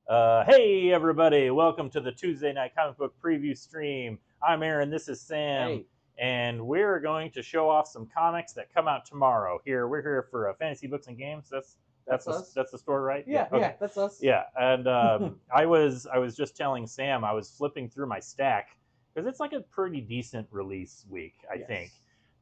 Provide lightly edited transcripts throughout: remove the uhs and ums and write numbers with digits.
Hey everybody, welcome to the Tuesday night comic book preview stream. I'm Aaron, this is Sam, Hey. and we're going to show off some comics that come out tomorrow. We're here for Fantasy Books and Games. That's us. That's the store, right? Yeah, Okay. yeah, that's us. Yeah, and I was just telling Sam I was flipping through my stack because it's like a pretty decent release week, I Yes. think.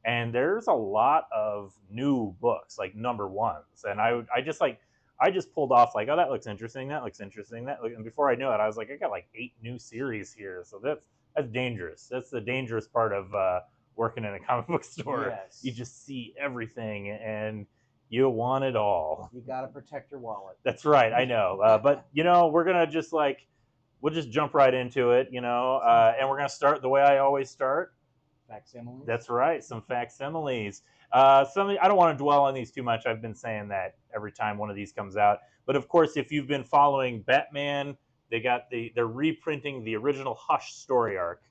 And there's a lot of new books, like number ones, and I just pulled off like, oh, that looks interesting. That looks interesting. And before I knew it, I was like, I got like 8 new series here. So that's dangerous. That's the dangerous part of working in a comic book store. Yes. You just see everything, and you want it all. You gotta protect your wallet. That's right. I know. But we're gonna just we'll just jump right into it. And we're gonna start the way I always start. Facsimiles. That's right. Some facsimiles. I don't want to dwell on these too much. I've been saying that every time one of these comes out. But of course, if you've been following Batman, they're reprinting the original Hush story arc.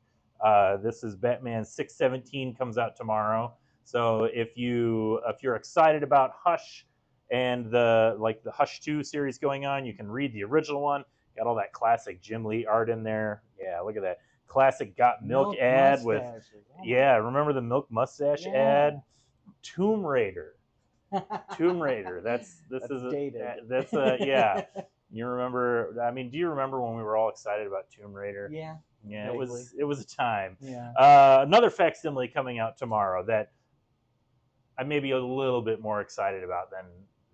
This is Batman 617 comes out tomorrow. So if you're excited about Hush and the Hush 2 series going on, you can read the original one. Got all that classic Jim Lee art in there. Yeah, look at that classic Got Milk ad with remember the milk mustache ad? Tomb Raider. Tomb Raider. That's dated. Yeah. You remember? I mean, do you remember when we were all excited about Tomb Raider? Yeah. Yeah, vaguely. it was a time. Yeah. Another facsimile coming out tomorrow that I may be a little bit more excited about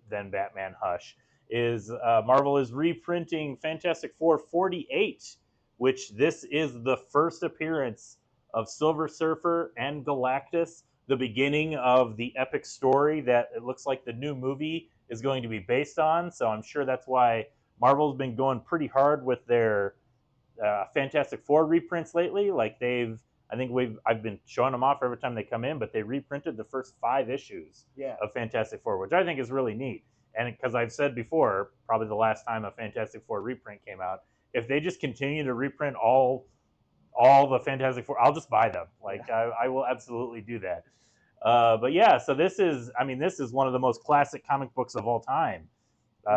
than Batman Hush is Marvel is reprinting Fantastic Four 48, which this is the first appearance of Silver Surfer and Galactus, the beginning of the epic story that it looks like the new movie is going to be based on. So I'm sure that's why Marvel's been going pretty hard with their Fantastic Four reprints lately. I've been showing them off every time they come in, but they reprinted the first 5 issues of Fantastic Four, which I think is really neat. And because I've said before, probably the last time a Fantastic Four reprint came out, if they just continue to reprint all the Fantastic Four, I'll just buy them. I will absolutely do that. But yeah, so this is one of the most classic comic books of all time.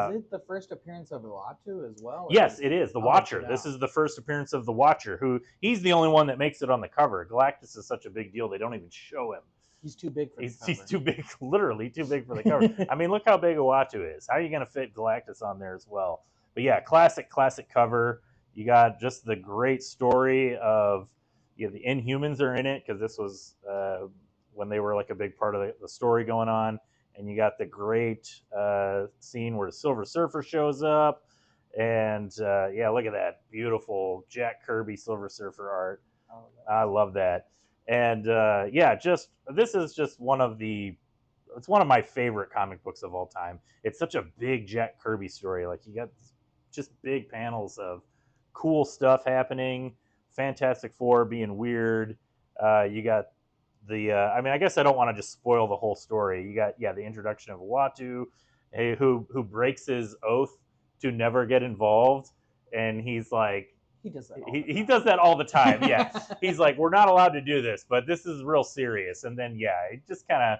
Is it the first appearance of Uatu as well? Yes, it is. The Watcher. This is the first appearance of the Watcher, he's the only one that makes it on the cover. Galactus is such a big deal, they don't even show him. He's too big for the cover. He's too big, literally too big for the cover. I mean, look how big Uatu is. How are you going to fit Galactus on there as well? But yeah, classic cover. You got just the great story of the Inhumans are in it because this was when they were like a big part of the story going on. And you got the great scene where the Silver Surfer shows up. And look at that beautiful Jack Kirby Silver Surfer art. I love that. And this is just it's one of my favorite comic books of all time. It's such a big Jack Kirby story. Like, you got just big panels of cool stuff happening. Fantastic Four being weird. You got I guess I don't want to just spoil the whole story. You got the introduction of Uatu, who breaks his oath to never get involved, and he's like, he does that. He does that all the time. Yeah, he's like, we're not allowed to do this, but this is real serious. And then it just kind of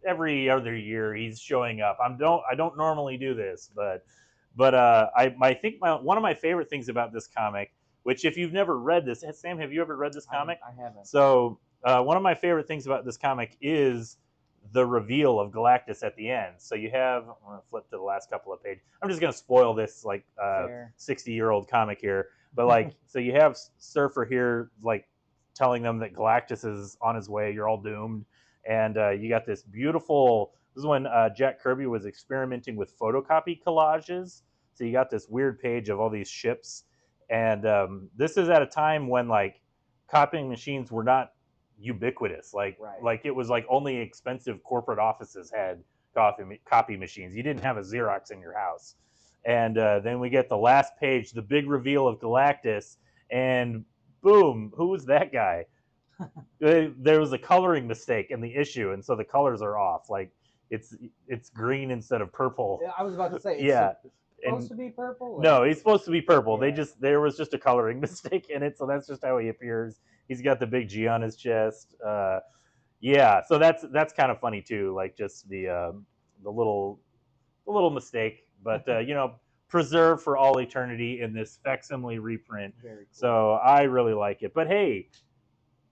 every other year he's showing up. I don't normally do this, but I think one of my favorite things about this comic, which if you've never read this, Sam, have you ever read this comic? I haven't. So one of my favorite things about this comic is the reveal of Galactus at the end. So you have, I'm going to flip to the last couple of pages. I'm just going to spoil this 60-year-old comic here. But so you have Surfer here telling them that Galactus is on his way. You're all doomed. And you got this beautiful, this is when Jack Kirby was experimenting with photocopy collages. So you got this weird page of all these ships. And this is at a time when copying machines were not ubiquitous. It was only expensive corporate offices had copy machines. You didn't have a Xerox in your house. And then we get the last page, the big reveal of Galactus, and boom, who was that guy? There was a coloring mistake in the issue, and so the colors are off. It's green instead of purple. Yeah, I was about to say. Supposed to be purple? No, he's supposed to be purple. Yeah. There was just a coloring mistake in it, so that's just how he appears. He's got the big G on his chest. So that's kind of funny too, just the little mistake. But preserved for all eternity in this facsimile reprint. Very cool. So I really like it. But hey,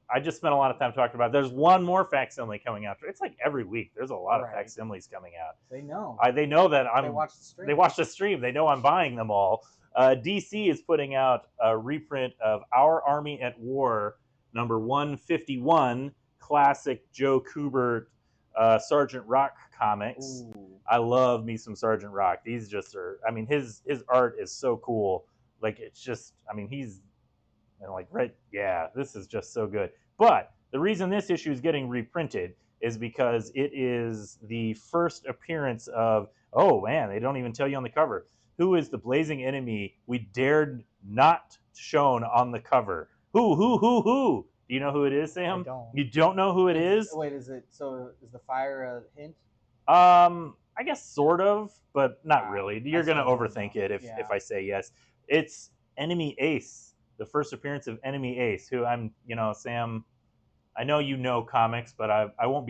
I just spent a lot of time talking about it. There's one more facsimile coming out. It's like every week. There's a lot of Right. facsimiles coming out. They know. They know that They I'm. watch the stream. They watch the stream. They know I'm buying them all. DC is putting out a reprint of Our Army at War, number 151, classic Joe Kubert, Sergeant Rock comics. Ooh. I love me some Sergeant Rock. These just are. I mean, his art is so cool. Like it's just. I mean, he's. And like, right, yeah, this is just so good. But the reason this issue is getting reprinted is because it is the first appearance of, oh man, they don't even tell you on the cover, who is the blazing enemy we dared not shown on the cover. Who? Do you know who it is, Sam? I don't. You don't know who it is? Wait, is the fire a hint? I guess sort of, but not really. You're gonna still don't overthink know. it if Yeah. I say yes. It's Enemy Ace, the first appearance of Enemy Ace, who I'm, Sam, I know you know comics, but I won't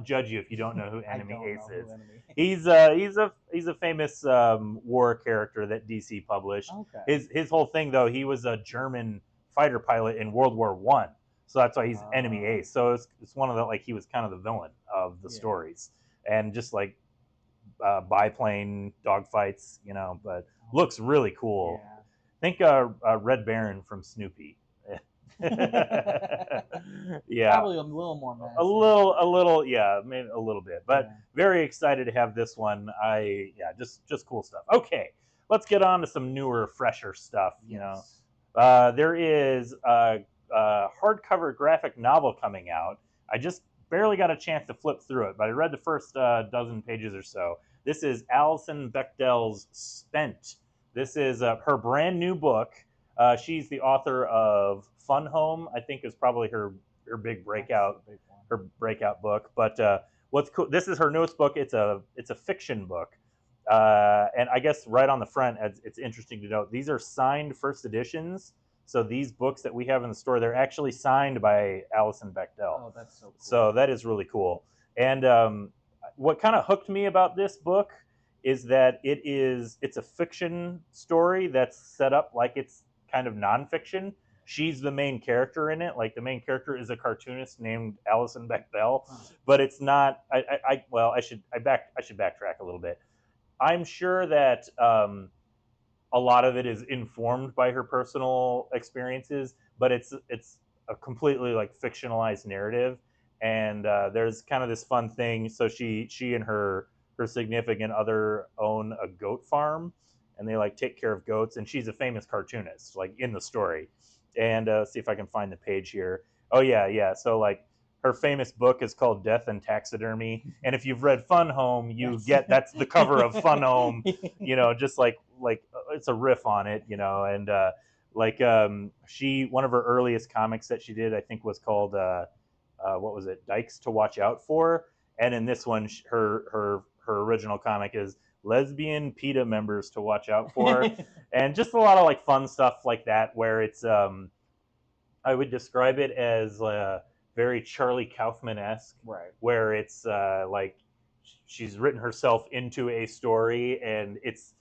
judge you if you don't know who Enemy I don't Ace know is. who Enemy. He's a famous war character that DC published. Okay. His whole thing though, he was a German fighter pilot in World War I, so that's why he's Enemy Ace. So it's one of the, like, he was kind of the villain of the stories, and just like biplane dogfights, but looks really cool. Yeah. Think Red Baron from Snoopy. Yeah, Probably a little more menacing. a little, yeah, maybe a little bit, but Yeah. very excited to have this one. Just cool stuff. Okay, let's get on to some newer, fresher stuff. Yes. There is a hardcover graphic novel coming out. I just barely got a chance to flip through it, but I read the first dozen pages or so. This is Alison Bechdel's Spent. This is her brand new book. She's the author of Fun Home, I think is probably her big breakout, That's the big one. her breakout book. But what's cool? This is her newest book. It's a fiction book, and I guess right on the front, it's interesting to note these are signed first editions. So these books that we have in the store, they're actually signed by Alison Bechdel. Oh, that's so cool. So that is really cool. And what kind of hooked me about this book is that it's a fiction story that's set up like it's kind of nonfiction. She's the main character in it. Like, the main character is a cartoonist named Alison Bechdel, but it's not. I should backtrack a little bit. I'm sure that a lot of it is informed by her personal experiences, but it's a completely like fictionalized narrative. And there's kind of this fun thing. So she and her significant other own a goat farm, and they like take care of goats. And she's a famous cartoonist, like in the story. And see if I can find the page here. Oh yeah. So like her famous book is called Death and Taxidermy. And if you've read Fun Home, that's the cover of Fun Home. Just like it's a riff on it. And one of her earliest comics that she did, I think, was called what was it? Dykes to Watch Out For. And in this one, her original comic is Lesbian PETA Members to Watch Out For. And just a lot of like fun stuff like that, where it's I would describe it as very Charlie Kaufman-esque, Right. where it's like she's written herself into a story, and it's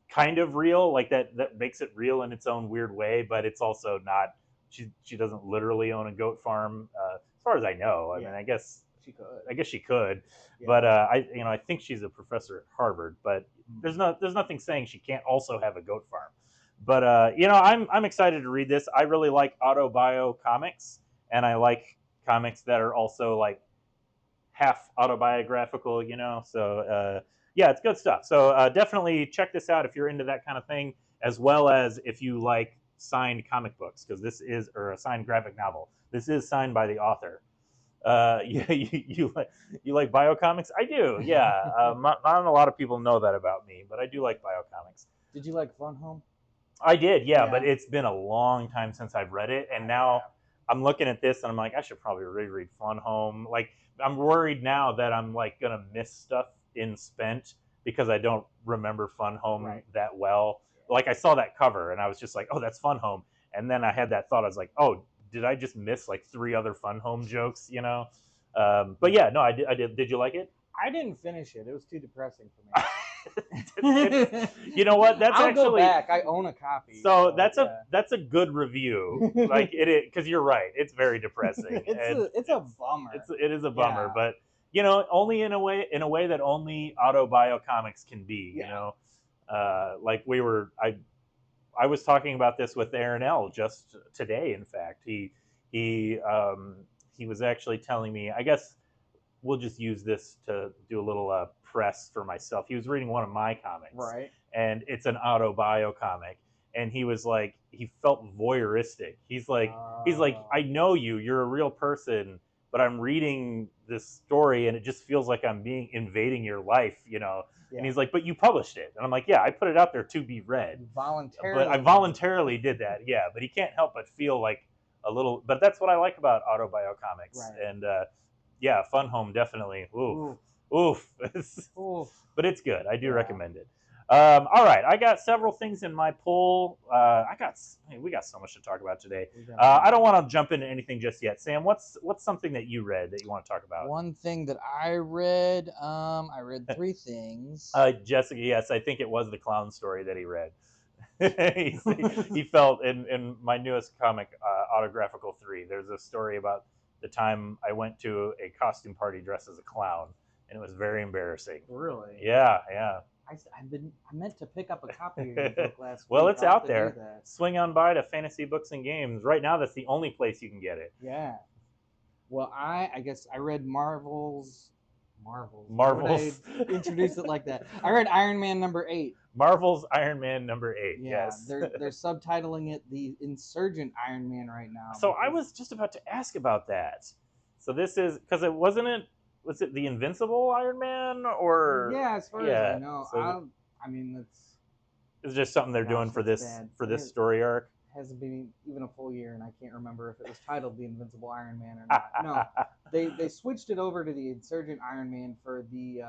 kind of real, like that makes it real in its own weird way, but it's also not. She doesn't literally own a goat farm, as far as I know. I mean, I guess she could, Yeah. but I think she's a professor at Harvard. But there's nothing saying she can't also have a goat farm. But I'm excited to read this. I really like autobio comics, and I like comics that are also like half autobiographical. So yeah, it's good stuff. So definitely check this out if you're into that kind of thing, as well as if you like signed comic books, because this is, or a signed graphic novel. This is signed by the author. Yeah, you like biocomics? I do. Yeah, not a lot of people know that about me, but I do like biocomics. Did you like Fun Home? I did, yeah, Yeah. but it's been a long time since I've read it, and now I'm looking at this and I'm like, I should probably reread Fun Home. Like, I'm worried now that I'm like gonna miss stuff in Spent because I don't remember Fun Home that well. Like, I saw that cover and I was just like, oh, that's Fun Home, and then I had that thought. I was like, oh, did I just miss like 3 other Fun Home jokes? But yeah, no, I did. Did you like it? I didn't finish it. It was too depressing for me. You know what? That's I'll actually go back. I own a copy. so that's a good review. Like because you're right. It's very depressing. It's a bummer. It is a bummer, Yeah. but only in a way that only autobio comics can be. Yeah. Like I was talking about this with Aaron L. just today. In fact, he was actually telling me. I guess we'll just use this to do a little press for myself. He was reading one of my comics, Right. and it's an autobio comic, and he was like, he felt voyeuristic. He's like, I know you're a real person, but I'm reading this story, and it just feels like I'm invading your life, Yeah. And he's like, but you published it, and I'm like, yeah, I put it out there to be read, Voluntarily. but I voluntarily did that, yeah. But he can't help but feel like a little. But that's what I like about autobio comics, Right. and yeah, Fun Home definitely. Oof. Oof. But it's good. I do Yeah. recommend it. All right, I got several things in my poll. We got so much to talk about today. I don't want to jump into anything just yet. Sam, what's something that you read that you want to talk about? One thing that I read 3 things. Jessica, yes, I think it was the clown story that he read. he felt in my newest comic, Autographical 3, there's a story about the time I went to a costume party dressed as a clown, and it was very embarrassing. Really? Yeah. I meant to pick up a copy of your book last Well, week. it's out there. Swing on by to Fantasy Books and Games. Right now, that's the only place you can get it. Yeah. Well, I guess I read Marvel's. Marvel's. Introduce it like that. I read Iron Man #8. Marvel's Iron Man #8. Yeah, yes. they're subtitling it the Insurgent Iron Man right now. So I was just about to ask about that. So this is because it wasn't it. Was it the Invincible Iron Man or? Yeah, as far as I know. So I mean, it's just something they're doing for this story arc. Hasn't been even a full year, and I can't remember if it was titled the Invincible Iron Man or not. No, they switched it over to the Insurgent Iron Man for the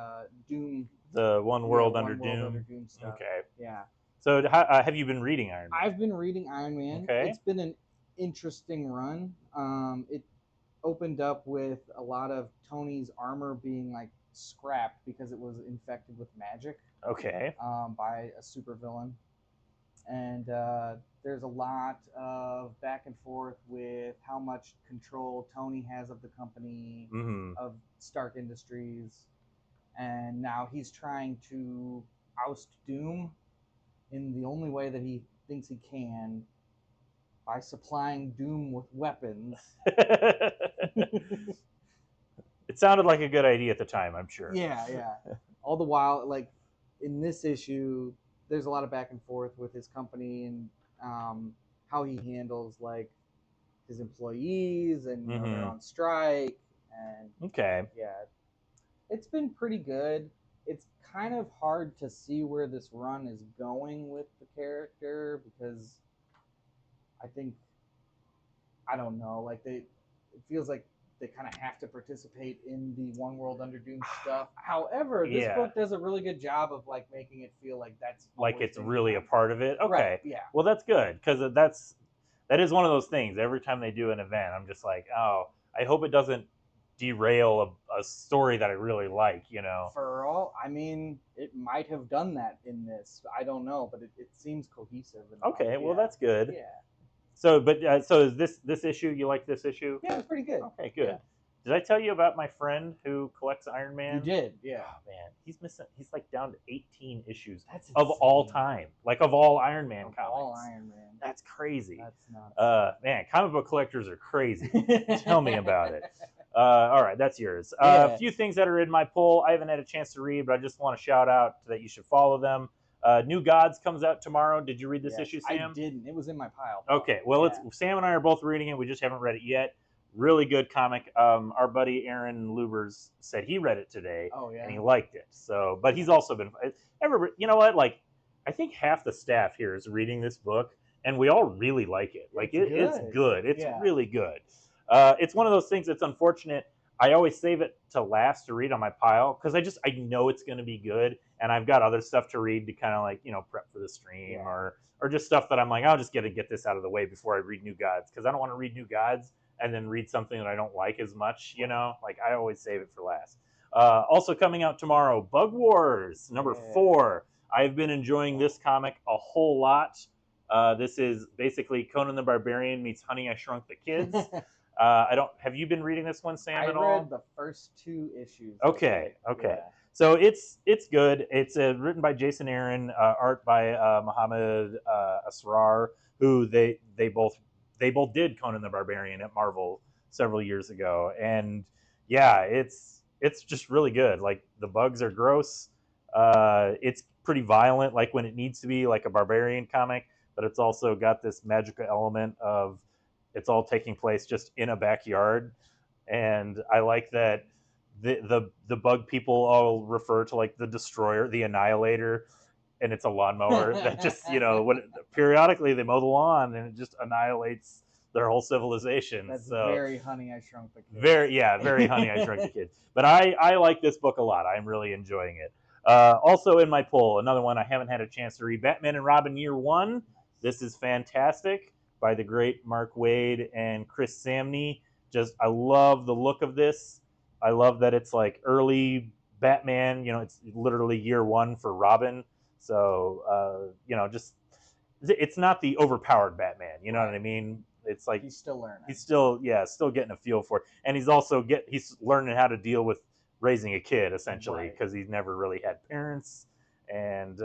Doom. The One World Under Doom stuff. Okay. Yeah. So have you been reading Iron Man? I've been reading Iron Man. Okay. It's been an interesting run. It opened up with a lot of Tony's armor being like scrapped because it was infected with magic. Okay. By a supervillain. And there's a lot of back and forth with how much control Tony has of the company, of Stark Industries, and now he's trying to oust Doom in the only way that he thinks he can, by supplying Doom with weapons. It sounded like a good idea at the time, I'm sure. Yeah. All the while, like in this issue, there's a lot of back and forth with his company and how he handles like his employees, and they're on strike, and yeah, it's been pretty good. It's kind of hard to see where this run is going with the character because I don't know, like it feels like they kind of have to participate in the One World Under Doom stuff. However, this book does a really good job of like making it feel like that's like it's really a part of it. Okay, right, yeah. Well, that's good because that is one of those things. Every time they do an event, I'm just like, oh, I hope it doesn't derail a story that I really like. For all, I mean, it might have done that in this. I don't know, but it seems cohesive. Okay, well, that's good. Yeah. So, so is this issue? You like this issue? Yeah, it's pretty good. Okay, good. Yeah. Did I tell you about my friend who collects Iron Man? You did, yeah. Oh man, he's missing. He's like down to 18 issues of all time, like of all Iron Man comics. All Iron Man. That's crazy. That's nuts. Man, comic book collectors are crazy. Tell me about it. All right, that's yours. A few things that are in my poll I haven't had a chance to read, but I just want to shout out that you should follow them. New Gods comes out tomorrow. Did you read this issue, Sam? I didn't. It was in my pile. Okay, well, Sam and I are both reading it. We just haven't read it yet. Really good comic. Our buddy Aaron Lubers said he read it today, and he liked it. So, but he's also been you know what? Like, I think half the staff here is reading this book, and we all really like it. Like, it's good. It's really good. It's one of those things that's unfortunate. I always save it to last to read on my pile because I know it's going to be good, and I've got other stuff to read to kind of like prep for the stream or just stuff that I'm like, I'll just get this out of the way before I read New Gods, because I don't want to read New Gods and then read something that I don't like as much. Like I always save it for last. Also coming out tomorrow, Bug Wars #4. I've been enjoying this comic a whole lot. This is basically Conan the Barbarian meets Honey, I Shrunk the Kids. I don't. Have you been reading this one, Sam, at all? I read the first 2 issues. Okay. So it's good. It's written by Jason Aaron, art by Mohammed Asrar, who they both did Conan the Barbarian at Marvel several years ago, and yeah, it's just really good. Like the bugs are gross. It's pretty violent, like when it needs to be, like a Barbarian comic, but it's also got this magical element of it's all taking place just in a backyard, and I like that the bug people all refer to like the Destroyer, the Annihilator, and it's a lawnmower that just when periodically they mow the lawn and it just annihilates their whole civilization. That's very Honey, I Shrunk the Kids. Very Honey, I Shrunk the Kids. But I like this book a lot. I'm really enjoying it. Also in my pull, another one I haven't had a chance to read, Batman and Robin Year One. This is fantastic, by the great Mark Waid and Chris Samney. I love the look of this. I love that it's like early Batman. It's literally year 1 for Robin. So just it's not the overpowered Batman. You know what I mean? It's like he's still learning. He's still getting a feel for it, and he's also he's learning how to deal with raising a kid essentially, because he's never really had parents, and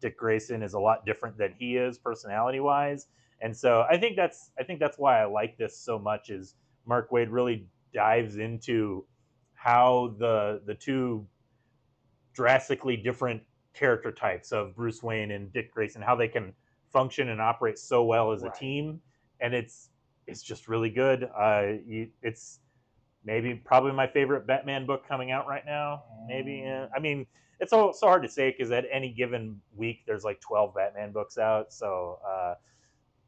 Dick Grayson is a lot different than he is personality wise, and so I think that's why I like this so much. Is Mark Waid really dives into how the two drastically different character types of Bruce Wayne and Dick Grayson, how they can function and operate so well as a team, and it's just really good. It's probably my favorite Batman book coming out right now. Maybe I mean, it's so hard to say because at any given week there's like 12 Batman books out. So,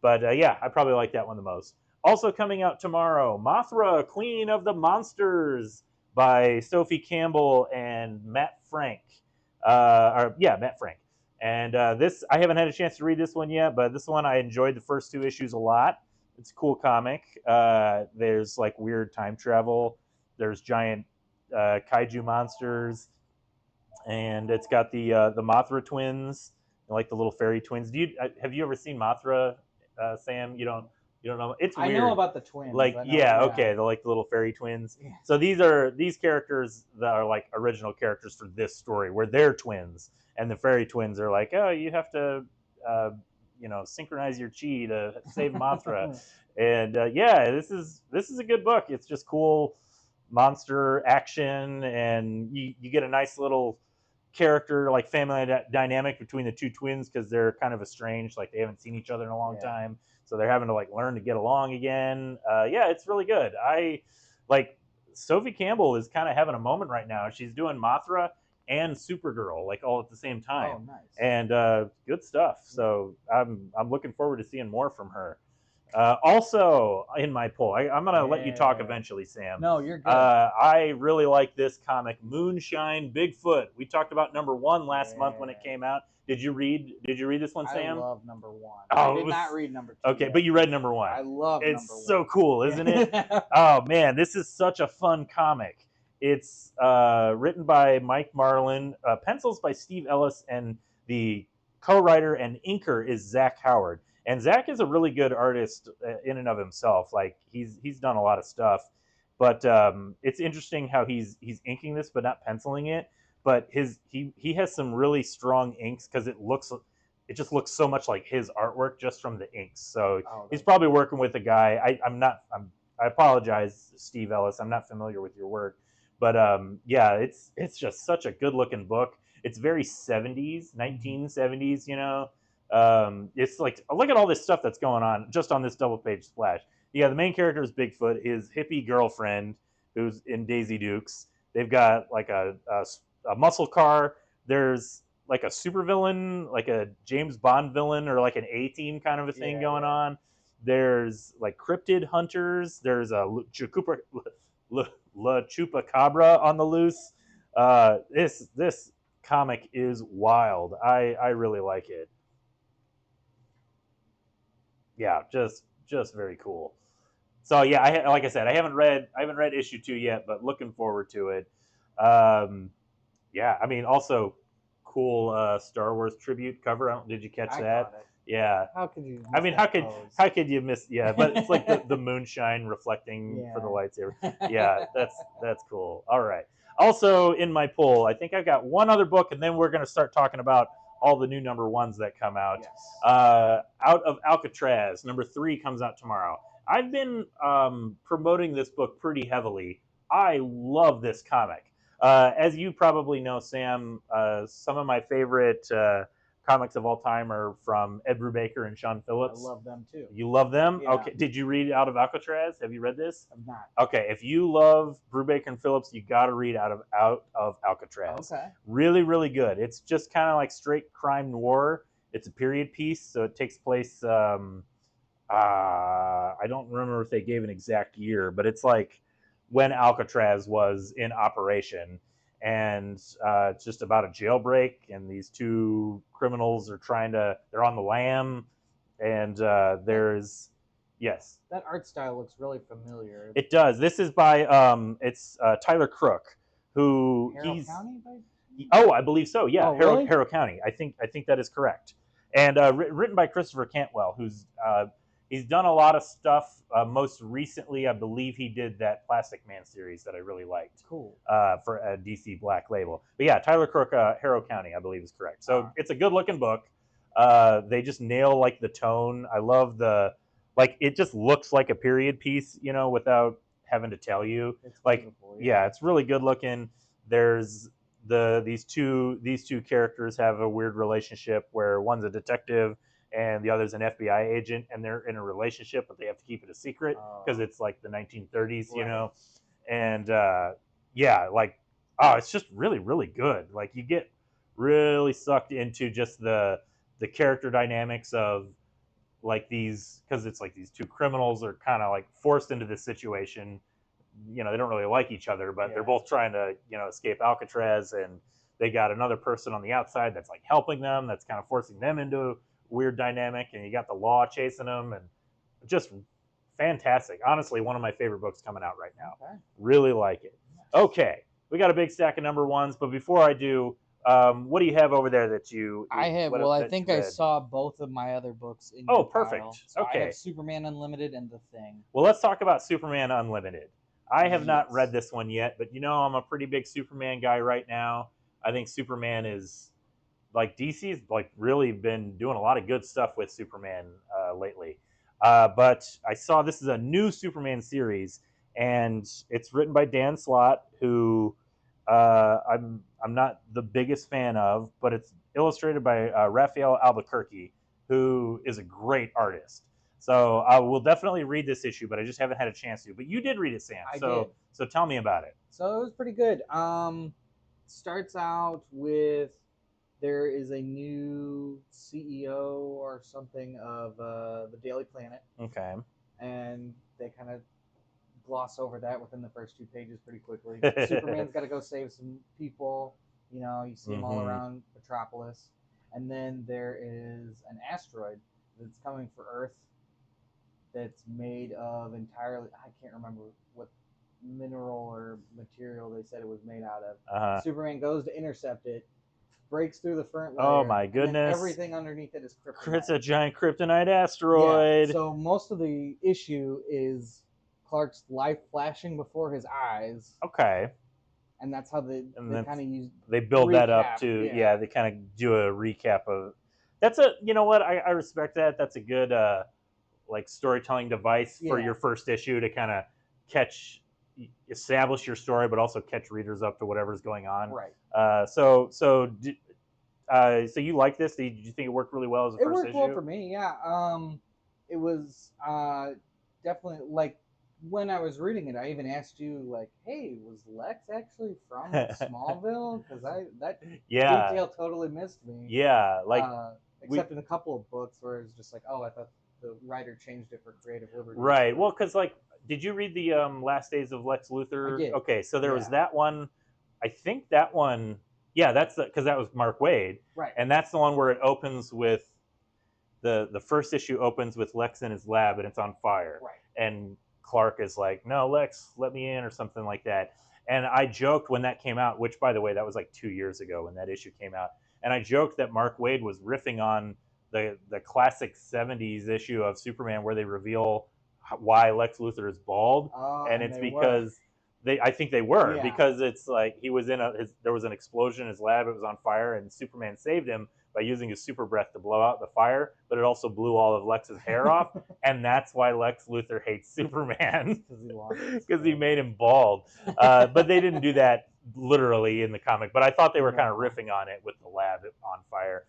but yeah, I probably like that one the most. Also coming out tomorrow, Mothra, Queen of the Monsters by Sophie Campbell and Matt Frank. Matt Frank. And this, I haven't had a chance to read this one yet, but this one I enjoyed the first 2 issues a lot. It's a cool comic. There's like weird time travel. There's giant kaiju monsters, and it's got the Mothra twins, like the little fairy twins. Have you ever seen Mothra, Sam? You don't know? It's weird. I know about the twins. Like okay, they're like the little fairy twins. Yeah. So these characters that are like original characters for this story, where they're twins, and the fairy twins are like, oh, you have to synchronize your chi to save Mothra. And this is a good book. It's just cool monster action, and you get a nice little character like family dynamic between the two twins, because they're kind of estranged, like they haven't seen each other in a long time, so they're having to like learn to get along again. It's really good. I like Sophie Campbell is kind of having a moment right now. She's doing Mothra and Supergirl like all at the same time. Oh, nice. And good stuff. So I'm looking forward to seeing more from her. Also in my poll, I'm gonna let you talk eventually, Sam. No, you're good. I really like this comic, Moonshine Bigfoot. We talked about #1 last month when it came out. Did you read this one, Sam? I love #1. I did not read #2. Okay, but you read #1. I love #1. It's so cool, isn't it? Oh man, this is such a fun comic. It's written by Mike Marlin, pencils by Steve Ellis, and the co-writer and inker is Zach Howard. And Zach is a really good artist in and of himself. Like he's done a lot of stuff, but it's interesting how he's inking this but not penciling it. But he has some really strong inks, because it just looks so much like his artwork just from the inks. So he's probably working with a guy. I apologize, Steve Ellis. I'm not familiar with your work, but it's just such a good looking book. It's very 70s, 1970s, it's like, look at all this stuff that's going on just on this double page splash. The main character is Bigfoot, his hippie girlfriend who's in Daisy Dukes. They've got like a muscle car. There's like a supervillain, like a James Bond villain, or like an A-Team kind of a thing going on. There's like cryptid hunters. There's a La Chupacabra on the loose. This comic is wild. I really like it. Yeah, just very cool. So yeah, like I said, I haven't read issue 2 yet, but looking forward to it. I mean, also cool Star Wars tribute cover. Did you catch I that? got it. Yeah. How could you? I mean, how could you miss? Yeah, but it's like the moonshine reflecting for the lightsaber. Yeah, that's cool. All right. Also in my poll, I think I've got one other book, and then we're going to start talking about all the new number ones that come out. Yes. Out of Alcatraz, number 3 comes out tomorrow. I've been promoting this book pretty heavily. I love this comic. As you probably know, Sam, some of my favorite comics of all time are from Ed Brubaker and Sean Phillips. I love them too. You love them? Yeah. Okay. Did you read Out of Alcatraz? Have you read this? I'm not. Okay. If you love Brubaker and Phillips, you got to read Out of Alcatraz. Okay. Really, really good. It's just kind of like straight crime noir. It's a period piece, so it takes place. I don't remember if they gave an exact year, but it's like when Alcatraz was in operation. And it's just about a jailbreak, and these 2 criminals are they're on the lam, and there's, yes. That art style looks really familiar. It does. This is by, it's Tyler Crook, who Harrow County? Oh, I believe so, yeah. Oh, really? Harrow County. I think that is correct. And written by Christopher Cantwell, who's he's done a lot of stuff. Most recently, I believe he did that Plastic Man series that I really liked. Cool. For a DC Black Label. But yeah, Tyler Crook, Harrow County, I believe is correct. So It's a good-looking book. They just nail like the tone. I love it just looks like a period piece, without having to tell you. It's like, beautiful, yeah, it's really good looking. There's these two characters have a weird relationship where one's a detective and the other's an FBI agent, and they're in a relationship, but they have to keep it a secret because it's like the 1930s, right. And it's just really, really good. Like, you get really sucked into just the character dynamics of like these, because it's like these 2 criminals are kind of like forced into this situation. They don't really like each other, but they're both trying to escape Alcatraz, and they got another person on the outside that's like helping them, that's kind of forcing them into weird dynamic, and you got the law chasing them, and just fantastic. Honestly, one of my favorite books coming out right now. Okay. Really like it. Okay, we got a big stack of number ones, but before I do, what do you have over there that you? I have. Well, I think I saw both of my other books in. Oh, perfect. So okay. I have Superman Unlimited and The Thing. Well, let's talk about Superman Unlimited. I have not read this one yet, but I'm a pretty big Superman guy right now. I think Superman is like DC's like really been doing a lot of good stuff with Superman lately. But I saw this is a new Superman series, and it's written by Dan Slott, who I'm not the biggest fan of, but it's illustrated by Raphael Albuquerque, who is a great artist. So I will definitely read this issue, but I just haven't had a chance to. But you did read it, Sam. I did. So tell me about it. So it was pretty good. Starts out with there is a new CEO or something of the Daily Planet. Okay. And they kind of gloss over that within the first 2 pages pretty quickly. Superman's got to go save some people. You see him all around Metropolis. And then there is an asteroid that's coming for Earth that's made of entirely, I can't remember what mineral or material they said it was made out of. Superman goes to intercept it, breaks through the front layer. Oh my goodness. Everything underneath it is kryptonite. It's a giant kryptonite asteroid. Yeah, so most of the issue is Clark's life flashing before his eyes. Okay. And that's how they kind of use. They build that up to, they kind of do a recap of. That's I respect that. That's a good like storytelling device for your first issue to kind of establish your story, but also catch readers up to whatever's going on. Right. So you like this? Did you think it worked really well as a first issue? It worked well for me, yeah. It was definitely, like, when I was reading it, I even asked you, like, hey, was Lex actually from Smallville? Because that detail totally missed me. Yeah, like except in a couple of books where it's just like, oh, I thought the writer changed it for creative liberty. Right. Well, because like, did you read the Last Days of Lex Luthor? I did. Okay, so there was that one. I think that one. Yeah, that's because that was Mark Waid. Right. And that's the one where it opens with the first issue opens with Lex in his lab and it's on fire. Right. And Clark is like, no, Lex, let me in, or something like that. And I joked when that came out, which, by the way, that was like 2 years ago when that issue came out. And I joked that Mark Waid was riffing on the classic '70s issue of Superman where they reveal why Lex Luthor is bald, and it's because I think they were, because it's like he was there was an explosion in his lab, it was on fire, and Superman saved him by using his super breath to blow out the fire, but it also blew all of Lex's hair off, and that's why Lex Luthor hates Superman, because he made him bald. But they didn't do that literally in the comic, but I thought they were kind of riffing on it with the lab on fire.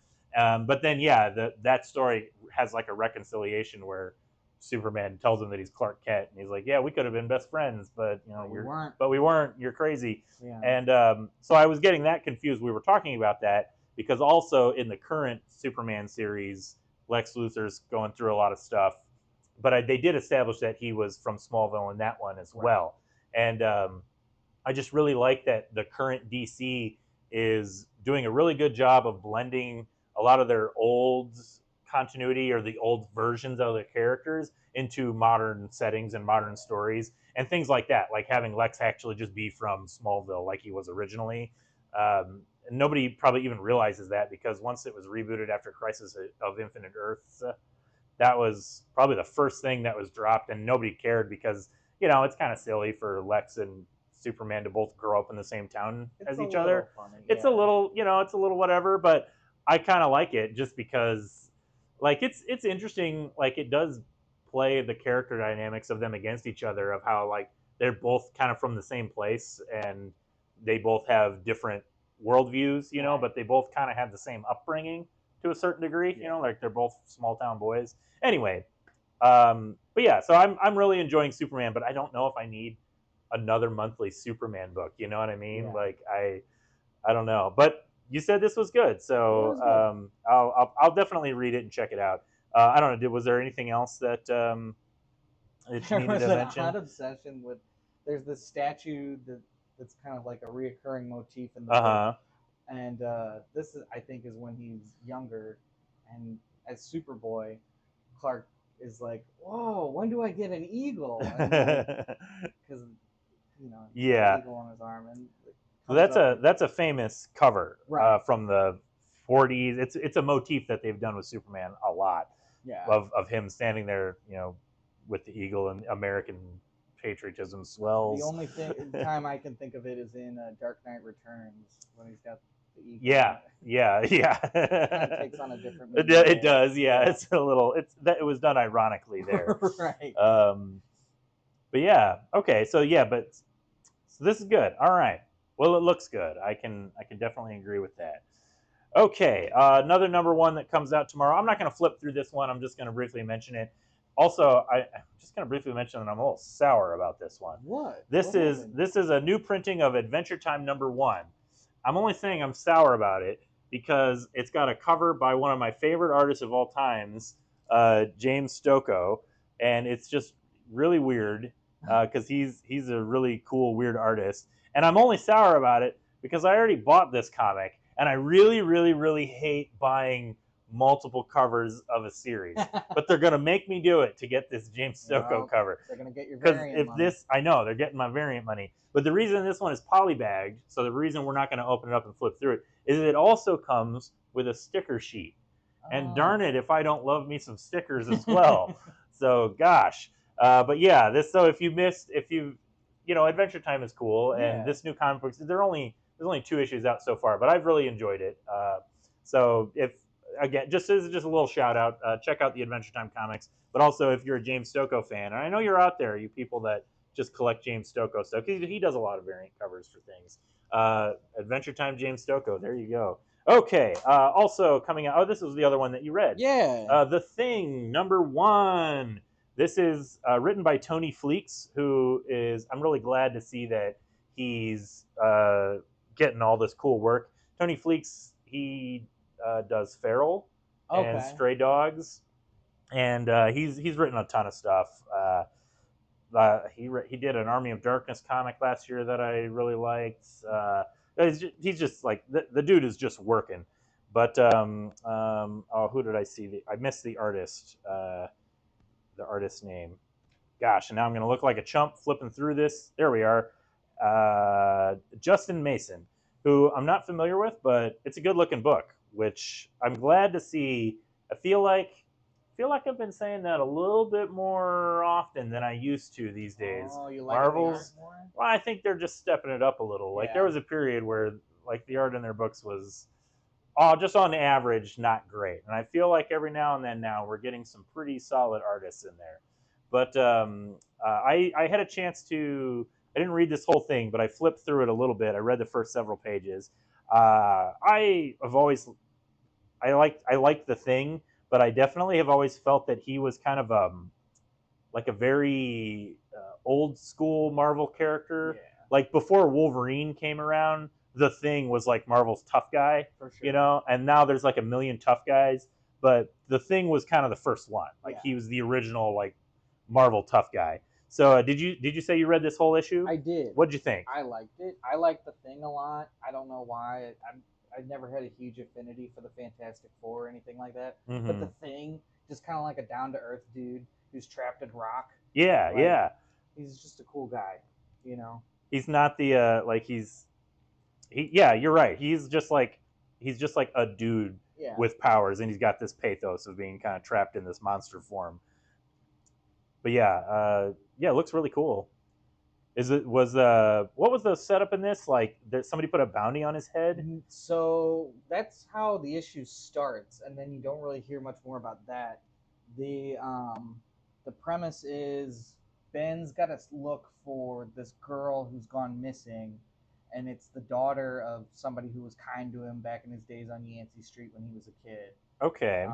But then, yeah, that story has like a reconciliation where Superman tells him that he's Clark Kent, and he's like, "Yeah, we could have been best friends, but we weren't. You're crazy." Yeah. And so I was getting that confused. We were talking about that because also in the current Superman series, Lex Luthor's going through a lot of stuff, but they did establish that he was from Smallville in that one as well. And I just really like that the current DC is doing a really good job of blending a lot of their old continuity or the old versions of the characters into modern settings and modern stories and things like that, like having Lex actually just be from Smallville like he was originally. Nobody probably even realizes that, because once it was rebooted after Crisis of Infinite Earths, that was probably the first thing that was dropped, and nobody cared because, it's kind of silly for Lex and Superman to both grow up in the same town as each other. Funny, yeah. It's a little, it's a little whatever, but I kind of like it just because, like, it's interesting. Like, it does play the character dynamics of them against each other, of how, like, they're both kind of from the same place and they both have different worldviews, but they both kind of have the same upbringing to a certain degree, like they're both small town boys. Anyway, but yeah, so I'm really enjoying Superman, but I don't know if I need another monthly Superman book. You know what I mean? Yeah. Like I don't know, but you said this was good, so I'll definitely read it and check it out. I don't know. Was there anything else that you needed to mention? Odd obsession with. There's this statue that's kind of like a reoccurring motif in the book, and this is, I think, is when he's younger, and as Superboy, Clark is like, "Whoa, when do I get an eagle?" Because yeah, eagle on his arm, and so that's a famous cover from the 40s. It's a motif that they've done with Superman a lot. Yeah, of him standing there, with the eagle, and American patriotism swells. The only time I can think of it is in Dark Knight Returns when he's got the eagle. Yeah. It kind of takes on a different meaning. It does, yeah. It's a little. It was done ironically there. Right. But yeah, okay. So this is good. All right. Well, it looks good. I can definitely agree with that. Okay, another number one that comes out tomorrow. I'm not going to flip through this one. I'm just going to briefly mention it. Also, I'm just going to briefly mention that I'm a little sour about this one. What? This is a new printing of Adventure Time #1. I'm only saying I'm sour about it because it's got a cover by one of my favorite artists of all times, James Stokoe, and it's just really weird because he's a really cool, weird artist. And I'm only sour about it because I already bought this comic, and I really, really, really hate buying multiple covers of a series. But they're going to make me do it to get this James Stokoe cover. They're going to get your variant money. I know, they're getting my variant money. But the reason this one is polybagged, so the reason we're not going to open it up and flip through it, is it also comes with a sticker sheet. And darn it if I don't love me some stickers as well. So, gosh. But yeah, Adventure Time is cool, and this new comic book, there's only 2 issues out so far, but I've really enjoyed it. So again, just as a little shout out, check out the Adventure Time comics. But also, if you're a James Stokoe fan, and I know you're out there, you people that just collect James Stokoe stuff, because he does a lot of variant covers for things. Adventure Time James Stokoe, there you go. Okay, also coming out, this was the other one that you read. Yeah. The Thing, #1. This is written by Tony Fleecs, who is, I'm really glad to see that he's getting all this cool work. Tony Fleecs, he does Feral and Stray Dogs, and he's written a ton of stuff. He did an Army of Darkness comic last year that I really liked. He's just like, the dude is just working. But who did I see? I missed the artist. The artist's name. Gosh, and now I'm going to look like a chump flipping through this. There we are. Justin Mason, who I'm not familiar with, but it's a good-looking book. which I'm glad to see. I feel like I've been saying that a little bit more often than I used to these days. Oh, you like the art Marvel's, more? well, I think they're just stepping it up a little. Like there Yeah. was a period where like the art in their books was, oh, just on average, not great. And I feel like every now and then now we're getting some pretty solid artists in there. But I had a chance to. I didn't read this whole thing, but I flipped through it a little bit. I read the first several pages. I have always I liked the Thing, but I definitely have always felt that he was kind of like a very old school Marvel character. Yeah. Like before Wolverine came around, the Thing was like Marvel's tough guy, For sure. you know. And now there's like a million tough guys, but the Thing was kind of the first one. Like Yeah. he was the original like Marvel tough guy. So did you say you read this whole issue? I did. What'd you think? I liked it. I liked the Thing a lot. I don't know why. I've never had a huge affinity for the Fantastic Four or anything like that. Mm-hmm. But the Thing, just kind of like a down to earth dude who's trapped in rock. Yeah, Like, yeah. He's just a cool guy, you know. He's not the like yeah, you're right. He's just like a dude Yeah. with powers, and he's got this pathos of being kind of trapped in this monster form. But yeah, it looks really cool. What was the setup in this? Like, somebody put a bounty on his head? So that's how the issue starts, and then you don't really hear much more about that. The premise is Ben's got to look for this girl who's gone missing, and it's the daughter of somebody who was kind to him back in his days on Yancey Street when he was a kid. Okay.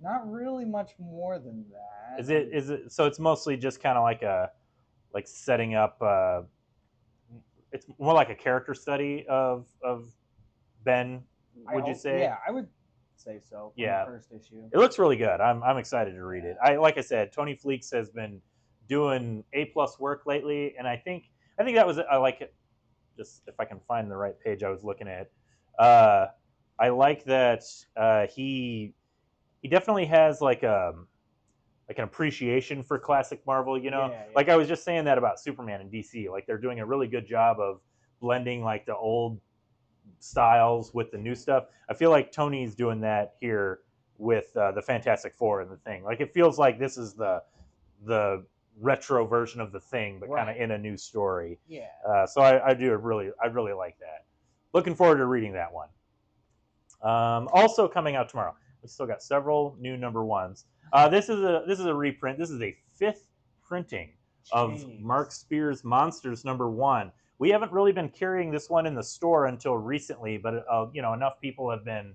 Not really much more than that. Is it so? It's mostly just kind of like setting up. It's more like a character study of Ben. Would you say? Yeah, I would say so. Yeah. The first issue. It looks really good. I'm excited to read it. Like I said, Tony Fleecs has been doing A+ work lately, and I think that was I like it. Just if I can find the right page I was looking at, I like that he definitely has like an appreciation for classic Marvel. You know, Yeah. like I was just saying that about Superman and DC. Like they're doing a really good job of blending like the old styles with the new stuff. I feel like Tony's doing that here with the Fantastic Four and the Thing. Like it feels like this is the retro version of the Thing, but kind of in a new story. Yeah. So I really like that. Looking forward to reading that one. Also coming out tomorrow. We still got several new number ones. This is a reprint. This is a 5th printing of Mark Spears Monsters #1. We haven't really been carrying this one in the store until recently, but enough people have been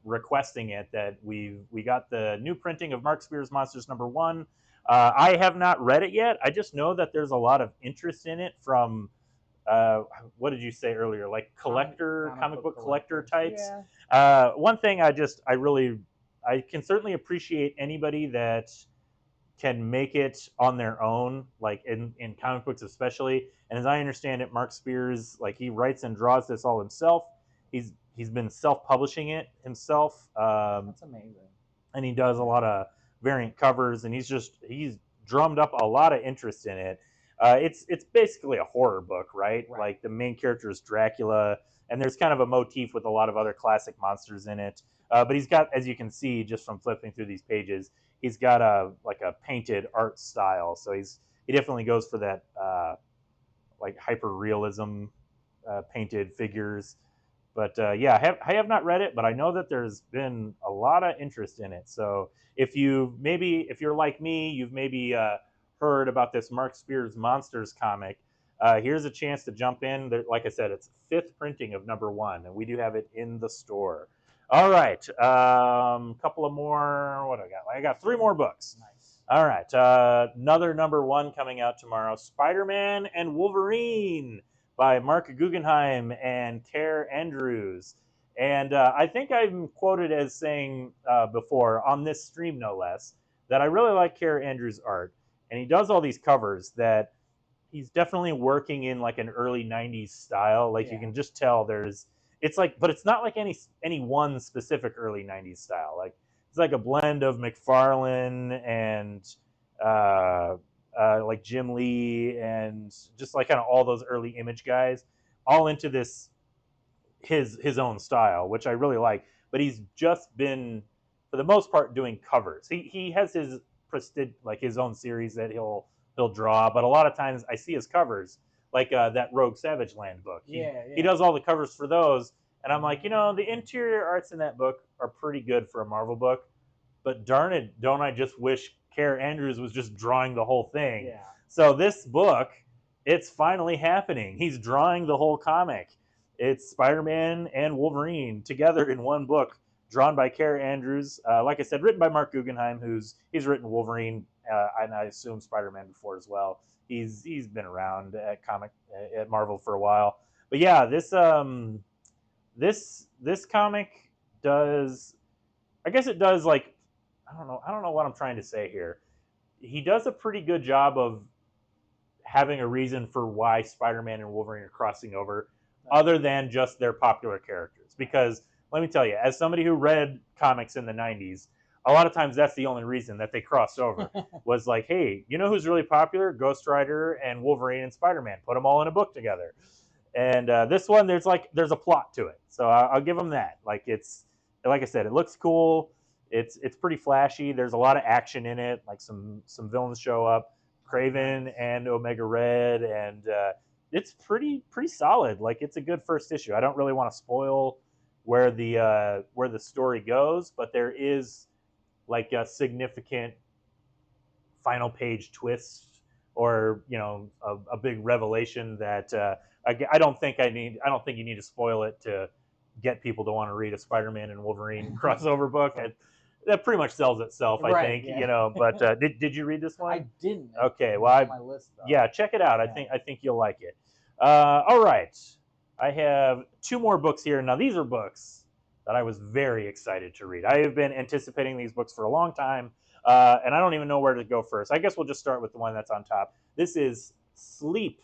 requesting it that we got the new printing of Mark Spears Monsters #1. I have not read it yet. I just know that there's a lot of interest in it from what did you say earlier? Like comic book collector types. Yeah. One thing I can certainly appreciate anybody that can make it on their own, like in comic books especially. And as I understand it, Mark Spears, like he writes and draws this all himself. He's been self-publishing it himself. That's amazing. And he does a lot of variant covers, and he's drummed up a lot of interest in it. It's basically a horror book, right? Like the main character is Dracula, and there's kind of a motif with a lot of other classic monsters in it. But he's got, as you can see just from flipping through these pages, he's got a painted art style. So he definitely goes for that like hyper realism painted figures. But yeah, I have not read it, but I know that there's been a lot of interest in it. So if you're like me, you've maybe heard about this Mark Spears Monsters comic. Here's a chance to jump in. Like I said, it's 5th printing of #1, and we do have it in the store. All right, couple of more. What do I got? I got 3 more books. Nice. All right, another #1 coming out tomorrow: Spider-Man and Wolverine by Mark Guggenheim and Care Andrews. And I think I'm quoted as saying before, on this stream no less, that I really like Care Andrews' art. And he does all these covers that he's definitely working in like an early 90s style. Like you can just tell but it's not like any one specific early 90s style. Like it's like a blend of McFarlane and like Jim Lee and just like kind of all those early Image guys all into this. his own style, which I really like. But he's just been, for the most part, doing covers. He has his prestige, like his own series that he'll draw, but a lot of times I see his covers, like that Rogue Savage Land book. He does all the covers for those, and I'm like, the interior arts in that book are pretty good for a Marvel book, but darn it, don't I just wish Care Andrews was just drawing the whole thing? Yeah. So this book, it's finally happening. He's drawing the whole comic. It's Spider-Man and Wolverine together in one book, drawn by Care Andrews. Like I said, written by Mark Guggenheim, he's written Wolverine and I assume Spider-Man before as well. He's been around at Marvel for a while. But yeah, this comic does, I guess it does, like, I don't know what I'm trying to say here. He does a pretty good job of having a reason for why Spider-Man and Wolverine are crossing over, other than just their popular characters. Because let me tell you, as somebody who read comics in the 90s, a lot of times that's the only reason that they crossed over was like, hey, you know who's really popular? Ghost Rider and Wolverine and Spider-Man. Put them all in a book together. And this one, there's a plot to it. So I'll give them that. Like, it's, like I said, it looks cool. It's pretty flashy. There's a lot of action in it. Like some villains show up, Kraven and Omega Red, and it's pretty solid. Like, it's a good first issue. I don't really want to spoil where the story goes, but there is like a significant final page twist, or a big revelation that I don't think you need to spoil it to get people to want to read a Spider-Man and Wolverine crossover book. That pretty much sells itself, I think. Yeah. But did you read this one? I didn't. Okay, well, on my list, though. Yeah, check it out. Yeah. I think you'll like it. All right, I have 2 more books here. Now, these are books that I was very excited to read. I have been anticipating these books for a long time, and I don't even know where to go first. I guess we'll just start with the one that's on top. This is Sleep,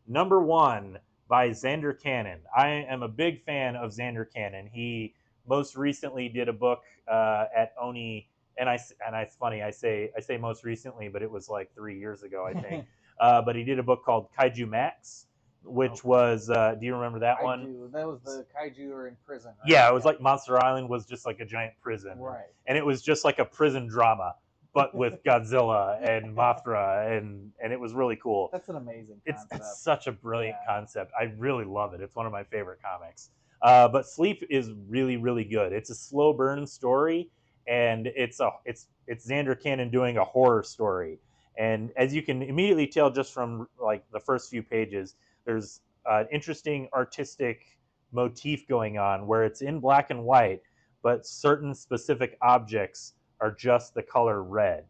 #1 by Zander Cannon. I am a big fan of Zander Cannon. He most recently did a book at Oni, and it's funny, I say most recently, but it was like 3 years ago, I think. But he did a book called Kaiju Max, which was, do you remember that one? I do. That was the kaiju are in prison, right? Yeah, it was like Monster Island was just like a giant prison. Right. And it was just like a prison drama, but with Godzilla and Mothra, and it was really cool. That's an amazing concept. It's such a brilliant concept. I really love it. It's one of my favorite comics. But Sleep is really, really good. It's a slow burn story, and it's Zander Cannon doing a horror story. And as you can immediately tell just from like the first few pages, there's an interesting artistic motif going on where it's in black and white, but certain specific objects are just the color red.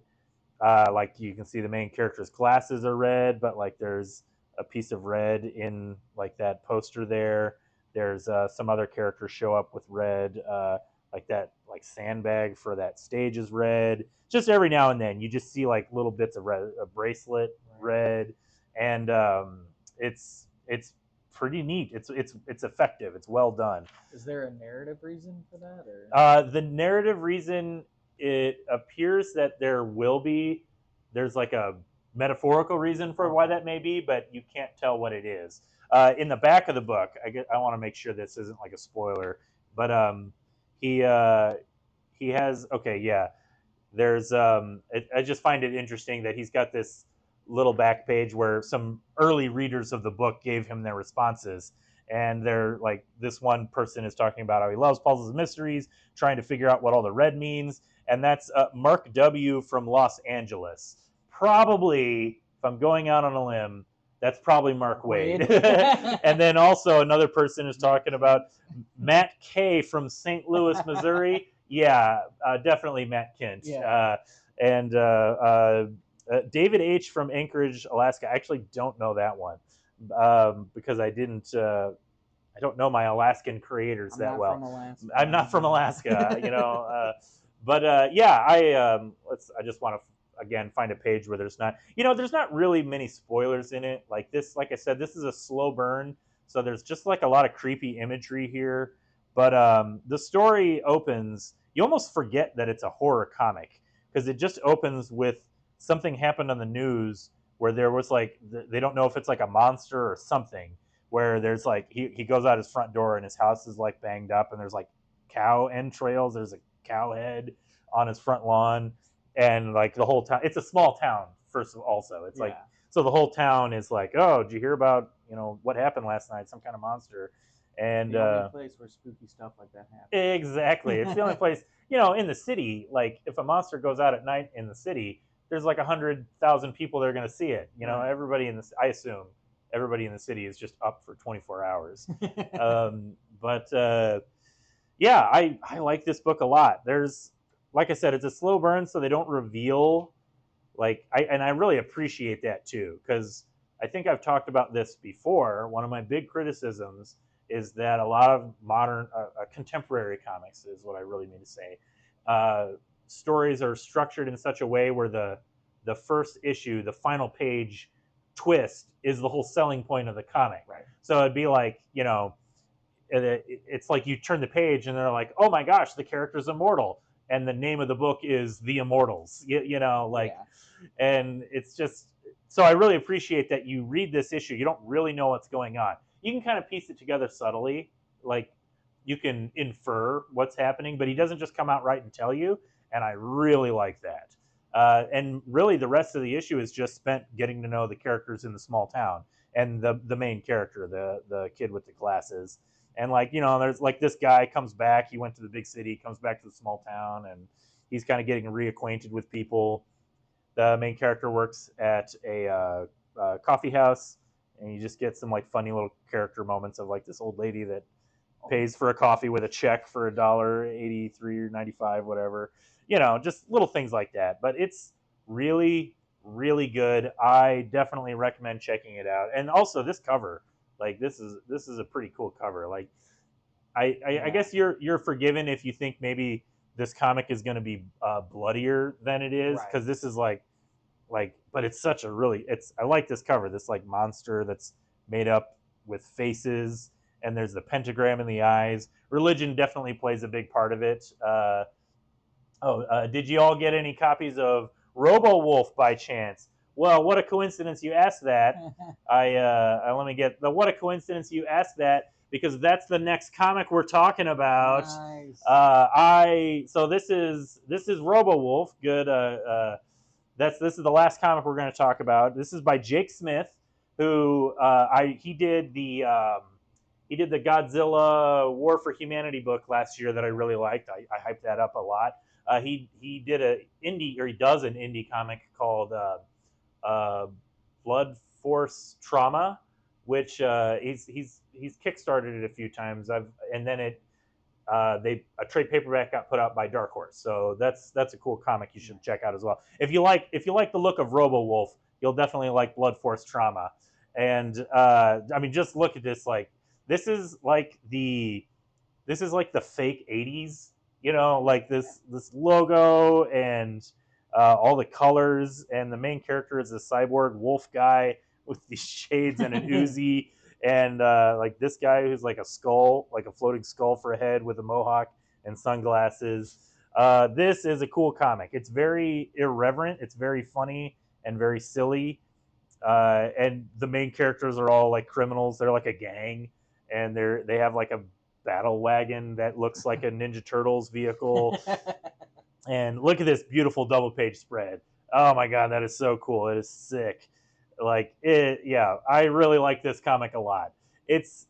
Like you can see the main character's glasses are red, but like there's a piece of red in like that poster there. There's some other characters show up with red, like that like sandbag for that stage is red. Just every now and then you just see like little bits of red, a bracelet red, and it's pretty neat. It's effective. It's well done. Is there a narrative reason for that, or? The narrative reason, it appears that there's like a metaphorical reason for why that may be, but you can't tell what it is. In the back of the book, I want to make sure this isn't like a spoiler, but he has, okay, yeah. There's I just find it interesting that he's got this little back page where some early readers of the book gave him their responses, and they're like, this one person is talking about how he loves puzzles and mysteries, trying to figure out what all the red means, and that's Mark W. from Los Angeles. Probably, if I'm going out on a limb, that's probably Mark Waid. And then also another person is talking about Matt K. from St. Louis, Missouri. Yeah, definitely Matt Kent. Yeah. And David H. from Anchorage, Alaska. I actually don't know that one because I don't know my Alaskan creators that well. I'm not from Alaska, but yeah, I just want to again find a page where there's not really many spoilers in it. Like this, like I said, this is a slow burn, so there's just like a lot of creepy imagery here. But the story opens, you almost forget that it's a horror comic because it just opens with something happened on the news where there was like, they don't know if it's like a monster or something, where there's like he goes out his front door and his house is like banged up and there's like cow entrails. There's a cow head on his front lawn, and like the whole town. It's a small town. First of all, also, it's like so the whole town is like, oh, did you hear about what happened last night? Some kind of monster. And the only place where spooky stuff like that happens. Exactly, it's the only place. In the city, like if a monster goes out at night in the city, there's like 100,000 people that are going to see it. Everybody in this, I assume, everybody in the city is just up for 24 hours. But yeah, I like this book a lot. There's, like I said, it's a slow burn, so they don't reveal. And I really appreciate that too, because I think I've talked about this before. One of my big criticisms is that a lot of modern, contemporary comics is what I really mean to say. Stories are structured in such a way where the first issue, the final page twist, is the whole selling point of the comic. Right. So it'd be like, it's like you turn the page and they're like, oh my gosh, the character's immortal, and the name of the book is The Immortals. And it's just, so I really appreciate that you read this issue. You don't really know what's going on. You can kind of piece it together subtly, like you can infer what's happening, but he doesn't just come out right and tell you, and I really like that. And really the rest of the issue is just spent getting to know the characters in the small town and the main character, the kid with the glasses. And there's like this guy comes back, he went to the big city, comes back to the small town, and he's kind of getting reacquainted with people. The main character works at a coffee house, and you just get some like funny little character moments of like this old lady that pays for a coffee with a check for $1.83 or 95, whatever. Just little things like that. But it's really, really good. I definitely recommend checking it out. And also this cover, like this is a pretty cool cover. Like I guess you're forgiven if you think maybe this comic is going to be bloodier than it is, because this is like, but it's such a really, I like this cover. This like monster that's made up with faces, and there's the pentagram in the eyes. Religion definitely plays a big part of it. Did you all get any copies of RoboWolf by chance? Well, what a coincidence you asked that. Let me get the what a coincidence you asked that, because that's the next comic we're talking about. Nice. So this is RoboWolf. Good. This is the last comic we're going to talk about. This is by Jake Smith, who he did the Godzilla War for Humanity book last year that I really liked. I hyped that up a lot. He does an indie comic called Blood Force Trauma, which he's kickstarted it a few times. And then a trade paperback got put out by Dark Horse, so that's a cool comic you should check out as well. If you like the look of RoboWolf, you'll definitely like Blood Force Trauma. And I mean, just look at this. Like this is like the fake 80s, like this logo and all the colors, and the main character is a cyborg wolf guy with these shades and an Uzi. And like this guy who's like a skull, like a floating skull for a head with a mohawk and sunglasses. This is a cool comic. It's very irreverent. It's very funny and very silly. And the main characters are all like criminals. They're like a gang, and they have like a battle wagon that looks like a Ninja Turtles vehicle. And look at this beautiful double page spread. Oh my God, that is so cool. It is sick. I really like this comic a lot. It's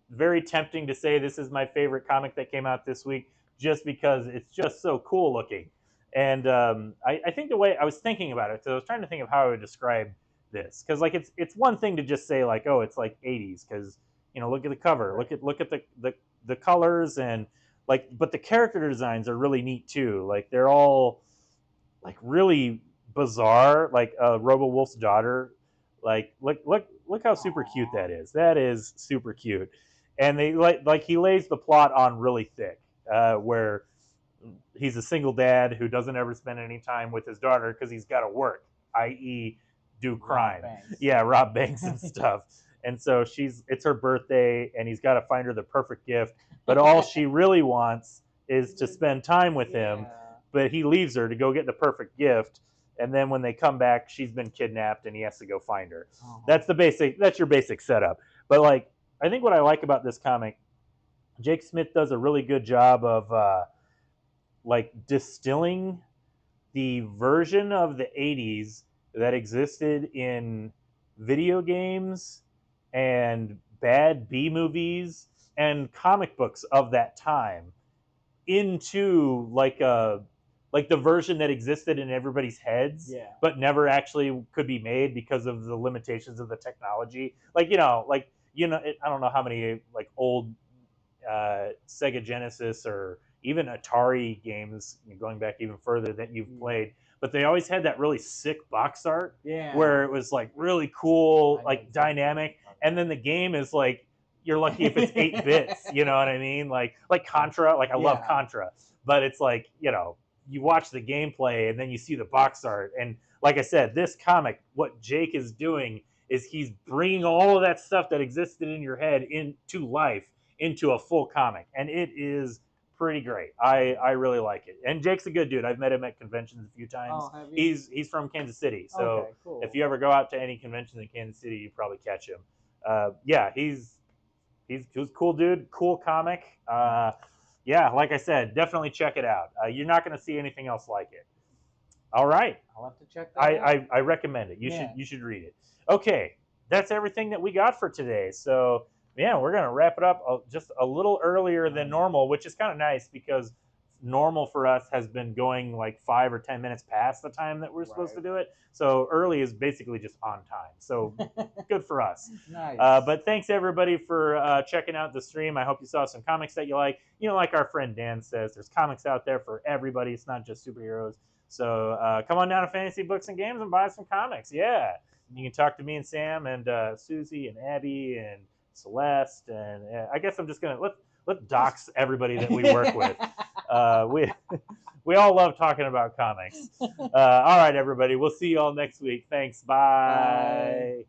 very tempting to say this is my favorite comic that came out this week, just because it's just so cool looking. And I think the way I was thinking about it, so I was trying to think of how I would describe this, because like it's one thing to just say like, oh, it's like 80s, because look at the cover, look at the colors, and like, but the character designs are really neat too. Like they're all like really bizarre, like RoboWolf's daughter. Like look how super cute that is. That is super cute. And they like he lays the plot on really thick, where he's a single dad who doesn't ever spend any time with his daughter because he's got to work, i.e. do crime. Rob banks and stuff. And so it's her birthday, and he's got to find her the perfect gift. But all she really wants is to spend time with him. But he leaves her to go get the perfect gift. And then when they come back, she's been kidnapped, and he has to go find her. That's your basic setup. But like, I think what I like about this comic, Jake Smith does a really good job of like distilling the version of the 80s that existed in video games and bad B movies and comic books of that time into like the version that existed in everybody's heads, Yeah. but never actually could be made because of the limitations of the technology. I don't know how many like old Sega Genesis or even Atari games going back even further that you've played, but they always had that really sick box art where it was like really cool, like dynamic, and then the game is like you're lucky if it's 8 bits, you know what I mean? Like Contra, like I love Contra, but it's like, you watch the gameplay and then you see the box art, and like I said, this comic, what Jake is doing is he's bringing all of that stuff that existed in your head into life into a full comic, and it is pretty great. I really like it, and Jake's a good dude. I've met him at conventions a few times. Oh, have you? He's from Kansas City, so Okay, cool. if you ever go out to any conventions in Kansas City, you probably catch him. Yeah, he's a cool dude, cool comic. Yeah, like I said, definitely check it out. You're not going to see anything else like it. All right, I'll have to check that out. I recommend it. You should read it. Okay, that's everything that we got for today. So yeah, we're gonna wrap it up just a little earlier than normal, which is kind of nice because normal for us has been going like 5 or 10 minutes past the time that we're supposed to do it. So early is basically just on time. So good for us. Nice. But thanks everybody for checking out the stream. I hope you saw some comics that you like. Like our friend Dan says, there's comics out there for everybody. It's not just superheroes. So come on down to Fantasy Books and Games and buy some comics. Yeah. You can talk to me and Sam and Susie and Abby and Celeste, and I guess I'm just gonna let dox everybody that we work with. We all love talking about comics. All right, everybody. We'll see you all next week. Thanks. Bye.